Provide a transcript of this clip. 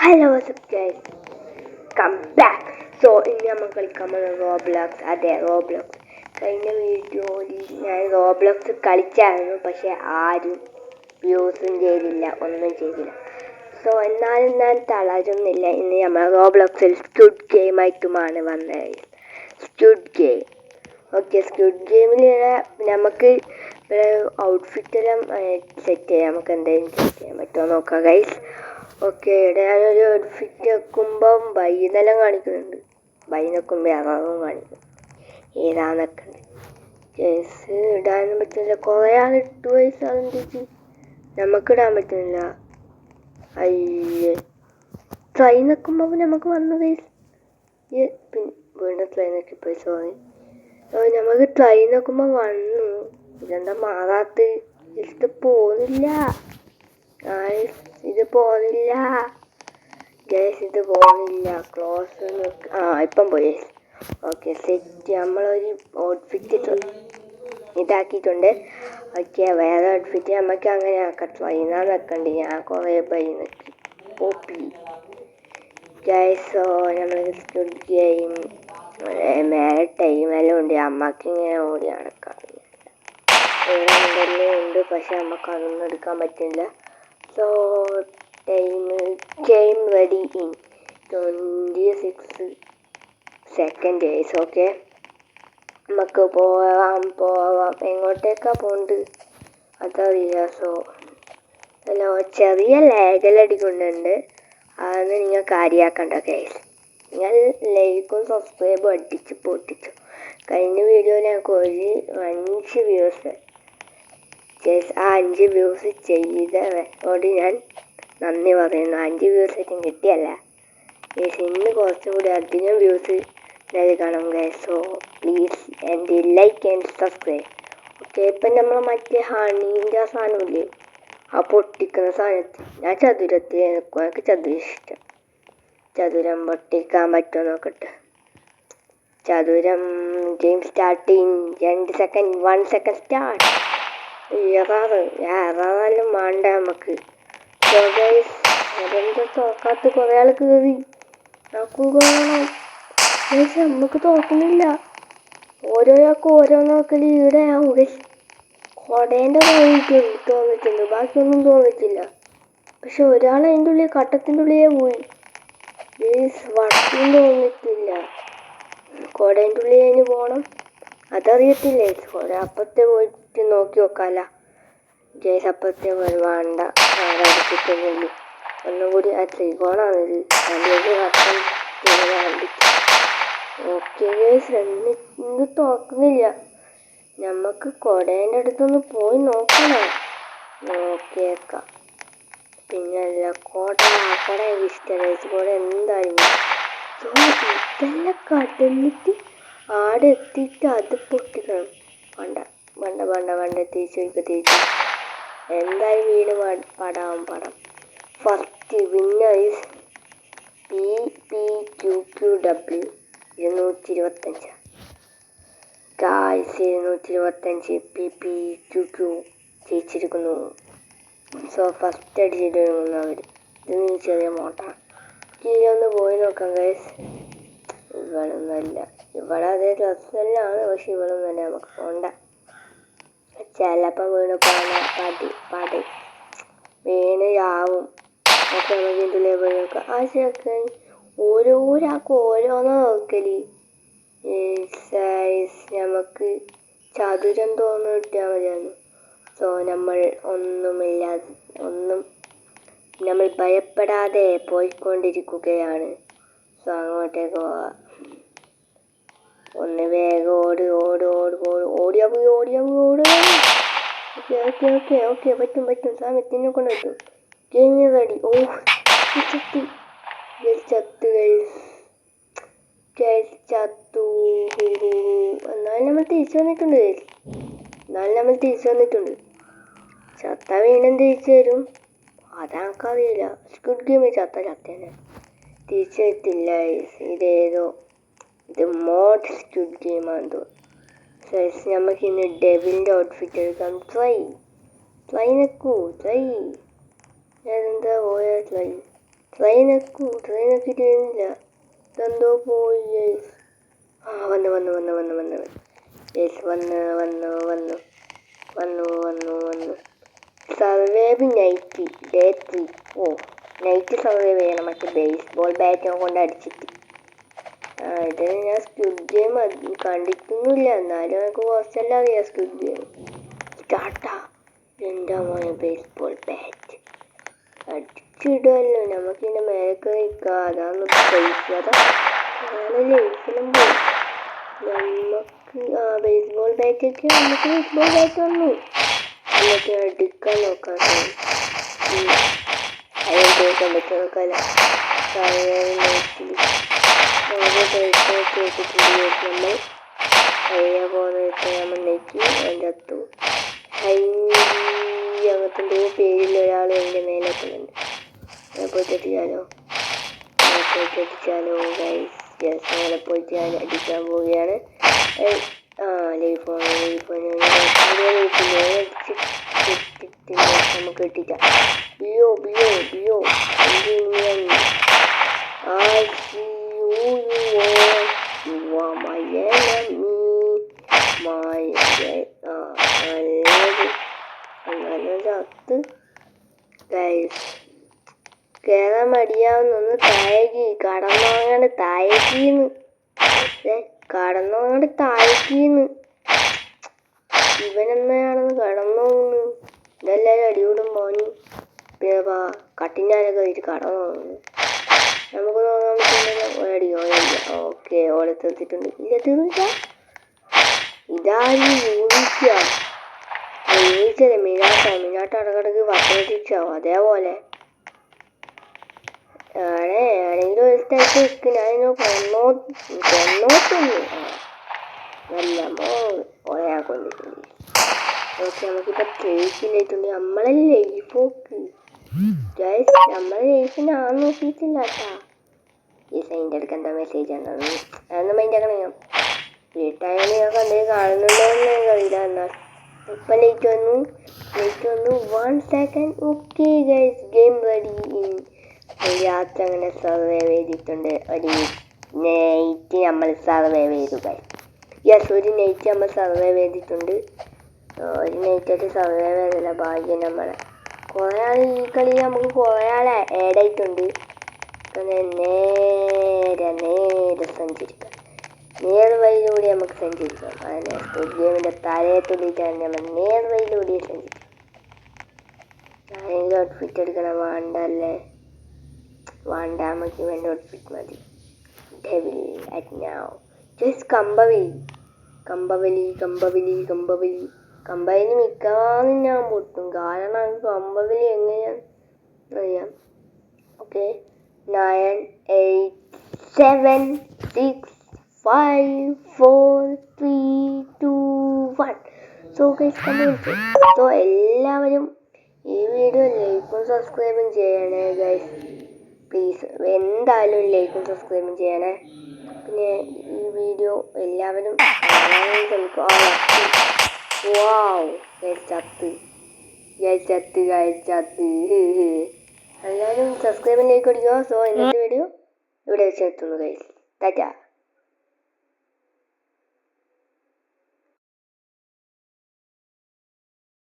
Hello guys, come back. So ഇന്ന് നമ്മൾ കളിക്കാൻ പോകുന്നത് റോബ്ലോക്സ്. അതെ, റോബ്ലോക്സ്. കഴിഞ്ഞ വീഡിയോയിൽ ഞാൻ റോബ്ലോക്സ് കളിച്ചായിരുന്നു, പക്ഷെ ആരും വ്യൂസും ചെയ്തില്ല, ഒന്നും ചെയ്തില്ല. സോ എന്നാലും ഞാൻ തളരുന്നില്ല. ഇന്ന് നമ്മൾ റോബ്ലോക്സിൽ സ്ക്വിഡ് ഗെയിമായിട്ടുമാണ് വന്നത്. Squid game. ഓക്കെ, സ്ക്വിഡ് ഗെയിമിൽ നമുക്ക് ഔട്ട്ഫിറ്റെല്ലാം സെറ്റ് ചെയ്യാം. നമുക്ക് എന്തെങ്കിലും സെറ്റ് ചെയ്യാൻ പറ്റുമോ നോക്കാം ഗൈസ്. ഓക്കെ, ഇവിടെ ഞാനൊരു ഔട്ട്ഫിറ്റ് വെക്കുമ്പം ബൈന്നെല്ലാം കാണിക്കുന്നുണ്ട്. ബൈ നോക്കുമ്പോൾ എററും കാണിക്കും. ഏതാന്നൊക്കെ കേസ് ഇടാനും പറ്റുന്നില്ല. കുറേ ആളിട്ട് വയസ്സാണെന്ന് നമുക്ക് ഇടാൻ പറ്റുന്നില്ല. അയ്യേ, ട്രൈ നിൽക്കുമ്പോൾ നമുക്ക് വന്നു ഗൈസ്. വീണ്ടും ട്രൈ നോക്കിപ്പോയി, സോറി. നമുക്ക് ട്രൈ നോക്കുമ്പോൾ വന്നു. ഇതെന്താ മാറാത്ത? ഇത് പോകുന്നില്ല ഇത് പോകുന്നില്ല ഗൈസ്, ഇത് പോകുന്നില്ല. ക്ലോസ് ഇപ്പം പോയി. Okay, set. നമ്മളൊരു ഔട്ട്ഫിറ്റ് ഇതാക്കിയിട്ടുണ്ട്. ഓക്കെ, വേറെ ഔട്ട്ഫിറ്റ് നമുക്ക് അങ്ങനെ ആക്കാം. ട്രൈനാ നിൽക്കണ്ട്. ഞാൻ കുറേ ബൈ നിൽക്കി ഓപ്പി ഗൈസ്. നമ്മൾ സ്ക്വിഡ് ഗെയിം മേലെ ടൈമെല്ലാം ഉണ്ട്. അമ്മക്ക് ഇങ്ങനെ ഓടി നടക്കാം. എന്തെല്ലാം ഉണ്ട്, പക്ഷെ നമുക്ക് അതൊന്നും എടുക്കാൻ പറ്റില്ല. So game ready in 26 second guys. Okay, നമുക്ക് പോവാം. എങ്ങോട്ടേക്കാണ് പോകേണ്ടത് അതറിയില്ല. സോ ചെറിയ ലാഗെല്ലാം അടിക്കുന്നുണ്ട്. അതൊന്നും നിങ്ങൾ കാര്യമാക്കണ്ട ഗൈസ്. നിങ്ങൾ ലൈക്കും സബ്സ്ക്രൈബും അടിച്ച് പൊട്ടിച്ചു. കഴിഞ്ഞ വീഡിയോയിൽ ഞങ്ങൾക്ക് 5 വ്യൂസ്. ആ 5 വ്യൂസ് ചെയ്തോട് ഞാൻ നന്ദി പറയുന്നു. 5 വ്യൂസ് ആയിട്ടും കിട്ടിയല്ല ഗൈസ്. ഇന്ന് കുറച്ചും കൂടി അധികം വ്യൂസ് നൽകണം guys. So please and like and subscribe. Okay, ഇപ്പം നമ്മൾ മറ്റേ ഹണീൻ്റെ സാധനമില്ലേ, ആ പൊട്ടിക്കുന്ന സാധനത്തിൽ ഞാൻ ചതുരത്തിൽ നിൽക്കും. എനിക്ക് ചതുരം ഇഷ്ടം. ചതുരം പൊട്ടിക്കാൻ പറ്റുമോ നോക്കട്ടെ. ചതുരം game start in 2 second. 1 second start. എറാറെല്ലാം വേണ്ട നമുക്ക്. അതെന്താ തോക്കാത്ത? കുറേ ആൾ കയറി നോക്കുകയാണ്. നമുക്ക് തോക്കുന്നില്ല. ഓരോരാൾക്ക് ഓരോ നോക്കൽ. ഇവിടെ കൊടേൻ്റെ തോന്നിട്ടുണ്ട്, ബാക്കിയൊന്നും തോന്നിച്ചില്ല. പക്ഷെ ഒരാൾ അതിൻ്റെ ഉള്ളിൽ കട്ടത്തിൻ്റെ ഉള്ളിലേ പോയി. വട്ടം തോന്നിട്ടില്ല. കൊടേൻ്റെ ഉള്ളിൽ അതിന് പോകണം, അതറിയത്തില്ലേ. അപ്പത്തെ പോയിട്ട് നോക്കി നോക്കാമല്ല ജേസ്. അപ്പത്തെ വേണ്ട, അടിച്ചിട്ടുണ്ടെങ്കിൽ ഒന്നും കൂടി ആ ത്രികോണാണിത്. അതിലേക്ക് വട്ടം ഓക്കെ ജേസ്, എന്ത് തോക്കുന്നില്ല. നമുക്ക് കൊടേൻ്റെ അടുത്തൊന്ന് പോയി നോക്കണം. നോക്കിയേക്കാം. പിന്നല്ല കൊട വിസ്റ്ററേജ് കൊട എന്തായാലും. ഇതെല്ലാം കടന്നിട്ട് ആടെ എത്തിയിട്ട് അത് പൊട്ടിക്കണം. വേണ്ട തിരിച്ചു എന്തായാലും വീട് പടം. First winner is PPQQW 225 guys. 225 PPQQ ജയിച്ചിരിക്കുന്നു. സോ ഫസ്റ്റ് അടിച്ചിട്ട് ഇത് ചെറിയ മോട്ടാണ്. ഒന്ന് പോയി നോക്കാം ഗൈസ്. ഇവളൊന്നുമല്ല. ഇവിടെ അതേ ഡ്രസ്സെല്ലാം, പക്ഷെ ഇവളൊന്നുമല്ല. നമുക്ക് പോണ്ട. ചിലപ്പം വീണ് പടി വീണ് ആവും. ഒക്കെ നമുക്ക് ഇതിലേ പോയി നോക്കാം. ആ ചെക്കൻ ഓരോരാൾക്ക് ഓരോന്നോ നോക്കല്. നമുക്ക് ചതുരം തോന്നു കിട്ടിയാൽ മതിയായിരുന്നു. സോ നമ്മൾ നമ്മൾ ഭയപ്പെടാതെ പോയിക്കൊണ്ടിരിക്കുകയാണ്. സോ അങ്ങോട്ടേക്ക് പോവാം. ഒന്ന് വേഗം ഓടിയാ പോയി. ഓക്കെ പറ്റും. സമയത്തിനെ കൊണ്ട് പറ്റും. Game ready. ചത്തു. എന്നാലും നമ്മൾ തിരിച്ചു വന്നിട്ടുണ്ട്. ചത്ത വീണ്ടും തിരിച്ചു വരും. അതെനിക്കറിയില്ല. സ്ക്വിഡ് ഗെയിമിൽ ചത്തേനെ തിരിച്ചു വരത്തില്ല. ഇത് മോഡ് സ്ക്വിഡ് ഗെയിമാണെന്ന് തോന്നുന്നു. നമുക്ക് ഇന്ന് ഡെവിലിൻ്റെ ഔട്ട്ഫിറ്റ് എടുക്കാം. ട്രൈ നിൽക്കൂ. അതെന്താ പോയ ട്രെയിനൊക്കെ ചെയ്യുന്നില്ല. ഇതെന്തോ പോയി ഗൈസ്. ആ വന്നു ഗൈസ് വന്നു. Survive night day 3. ഓ നൈറ്റ് സർവൈവ് ചെയ്യണം മറ്റേ ബേസ്ബോൾ ബാറ്റ് കൊണ്ട് അടിച്ചിട്ട്. ഇത് ഞാൻ സ്ക്വിഡ് ഗെയിം കണ്ടിട്ടൊന്നുമില്ല, എന്നാലും എനിക്ക് കുറച്ചെല്ലാം അറിയാം സ്ക്വിഡ് ഗെയിം. സ്റ്റാർട്ടാ എൻ്റെ മോനെ ബേസ്ബോൾ ബാറ്റ് അടിച്ചിടുമല്ലോ. നമുക്കിതിൻ്റെ മേലേക്ക് നിൽക്കാം. അതാണ് പൈസ. അതാണ് ലൈഫിലും പോയി. നമുക്ക് ബേസ്ബോൾ ബാറ്റൊക്കെ നമുക്ക് ബേസ്ബോൾ ബാറ്റ് വന്നു. എന്നിട്ട് അടിക്കാൻ നോക്കാം. അതിൽ കേൾക്കാൻ പറ്റും നോക്കാമല്ല. നമ്മൾ അതിനെ പോകുന്നിട്ട് നമ്മൾ നെക്കി അതിൻ്റെ അകത്തു അങ്ങനത്തെ പേരിൽ ഒരാൾ എൻ്റെ മേലെ എത്തുന്നുണ്ട്. പോയിട്ട് അടിച്ചാലോ ഗൈസ്. യെസ് അങ്ങനെ പോയിട്ട് ഞാൻ അടിക്കാൻ പോവുകയാണ്. ലൈഫ് നമുക്ക് കിട്ടില്ല. ബിയോ കേറാൻ മടിയാവുന്നൊന്ന് താഴേക്ക് കടന്നോങ്ങാണ്ട് ഇവനെന്നാണെന്ന് കടന്നോന്ന്. ഇതെല്ലാവരും അടികൂടും പോനി. പിന്നെ കട്ടിൻ്റെയൊക്കെ കഴിച്ച് കടന്നു. നമുക്ക് നോക്കാൻ പറ്റുന്നില്ല. ഒരടിയോ ഓക്കെ ഓളെ തീർത്തിട്ടുണ്ട്. ഇല്ല തീർന്നില്ല. ഇതാരും യൂണിച്ചല്ലേ മിനാട്ടോ ഇടക്കിടക്ക് വട്ടടിച്ചാവും. അതേപോലെ ആണെങ്കിലും ഒരു സ്ഥലത്ത് നിൽക്കും. ഞാനിങ്ങനെ കൊന്നോട്ടൊന്നു നല്ല ഓയാ കൊണ്ടിട്ടുണ്ട്. ഓക്കെ നമുക്കിപ്പോൾ ട്രേസിലായിട്ടുണ്ട്. നമ്മളെ ലൈഫ് നോക്ക് ഗൈസ്. നമ്മളെ ലൈഫ് ഞാൻ നോക്കിയിട്ടില്ല കേട്ടാ. ഈ സൈൻ്റെ അടുക്ക് എന്താ മെസ്സേജ് ഉണ്ടോ അതൊന്നും മൈൻഡ് ആക്കണം. ഞാൻ വീട്ടായാലും ഞാൻ കണ്ടത് കാണുന്നുണ്ടോയെന്ന് എനിക്കറിയില്ല. എന്നാൽ ഇപ്പം ലേറ്റ് വന്നു 1 second. Okay guys game ready. രാത്രി അങ്ങനെ സർവൈവ് ചെയ്തിട്ടുണ്ട്. ഒരു നൈറ്റ് നമ്മൾ സർവൈവ് ചെയ്തു ഗൈസ്. യെസ് ഒരു നൈറ്റ് നമ്മൾ സർവൈവ് ചെയ്തിട്ടുണ്ട്. ഒരു നൈറ്റായിട്ട് സർവൈവ് ചെയ്തില്ല. ഭാഗ്യം നമ്മളെ കുറേ ആൾ ഈ കളി നമുക്ക് കുറേ ആൾ ആഡ് ആയിട്ടുണ്ട്. നേരെ സഞ്ചരിക്കാം. നേർവഴിയിലൂടെ നമുക്ക് സഞ്ചരിക്കാം. അങ്ങനെ സ്ക്വിഡ് ഗെയിമിൻ്റെ തലയെ തുള്ളിയിട്ടാണ് നമ്മൾ നേർവഴിയിലൂടെ സഞ്ചരിക്കാം. ഞാനെങ്കിലും ഔട്ട്ഫിറ്റ് എടുക്കണം. വേണ്ടല്ലേ വേണ്ട, നമുക്ക് വേണ്ട ഔട്ട്ഫിറ്റ് മതി. ഡെവിൽ അറ്റ് നൗ ജസ്റ്റ് കമ്പവലി മിക്കവാറും ഞാൻ പൊട്ടും. കാരണം കമ്പവലി എങ്ങനെയാണ് അറിയാം. ഓക്കെ 9 8 7 6 5 4 3 2 1. സോ ഗൈസ് കണ്ടുപിടിച്ചു. സോ എല്ലാവരും ഈ വീഡിയോ ലൈക്കും സബ്സ്ക്രൈബും ചെയ്യണേ ഗൈസ്. പ്ലീസ് എന്തായാലും ലൈക്കും സബ്സ്ക്രൈബും ചെയ്യണേ. പിന്നെ ഈ വീഡിയോ എല്ലാവരും ചത്ത് എല്ലാവരും സബ്സ്ക്രൈബിലേക്ക് അടിക്കുക. സോ ഇന്നത്തെ വീഡിയോ ഇവിടെ വെച്ച് എത്തുന്നു ഗൈസ്. ടാറ്റാ.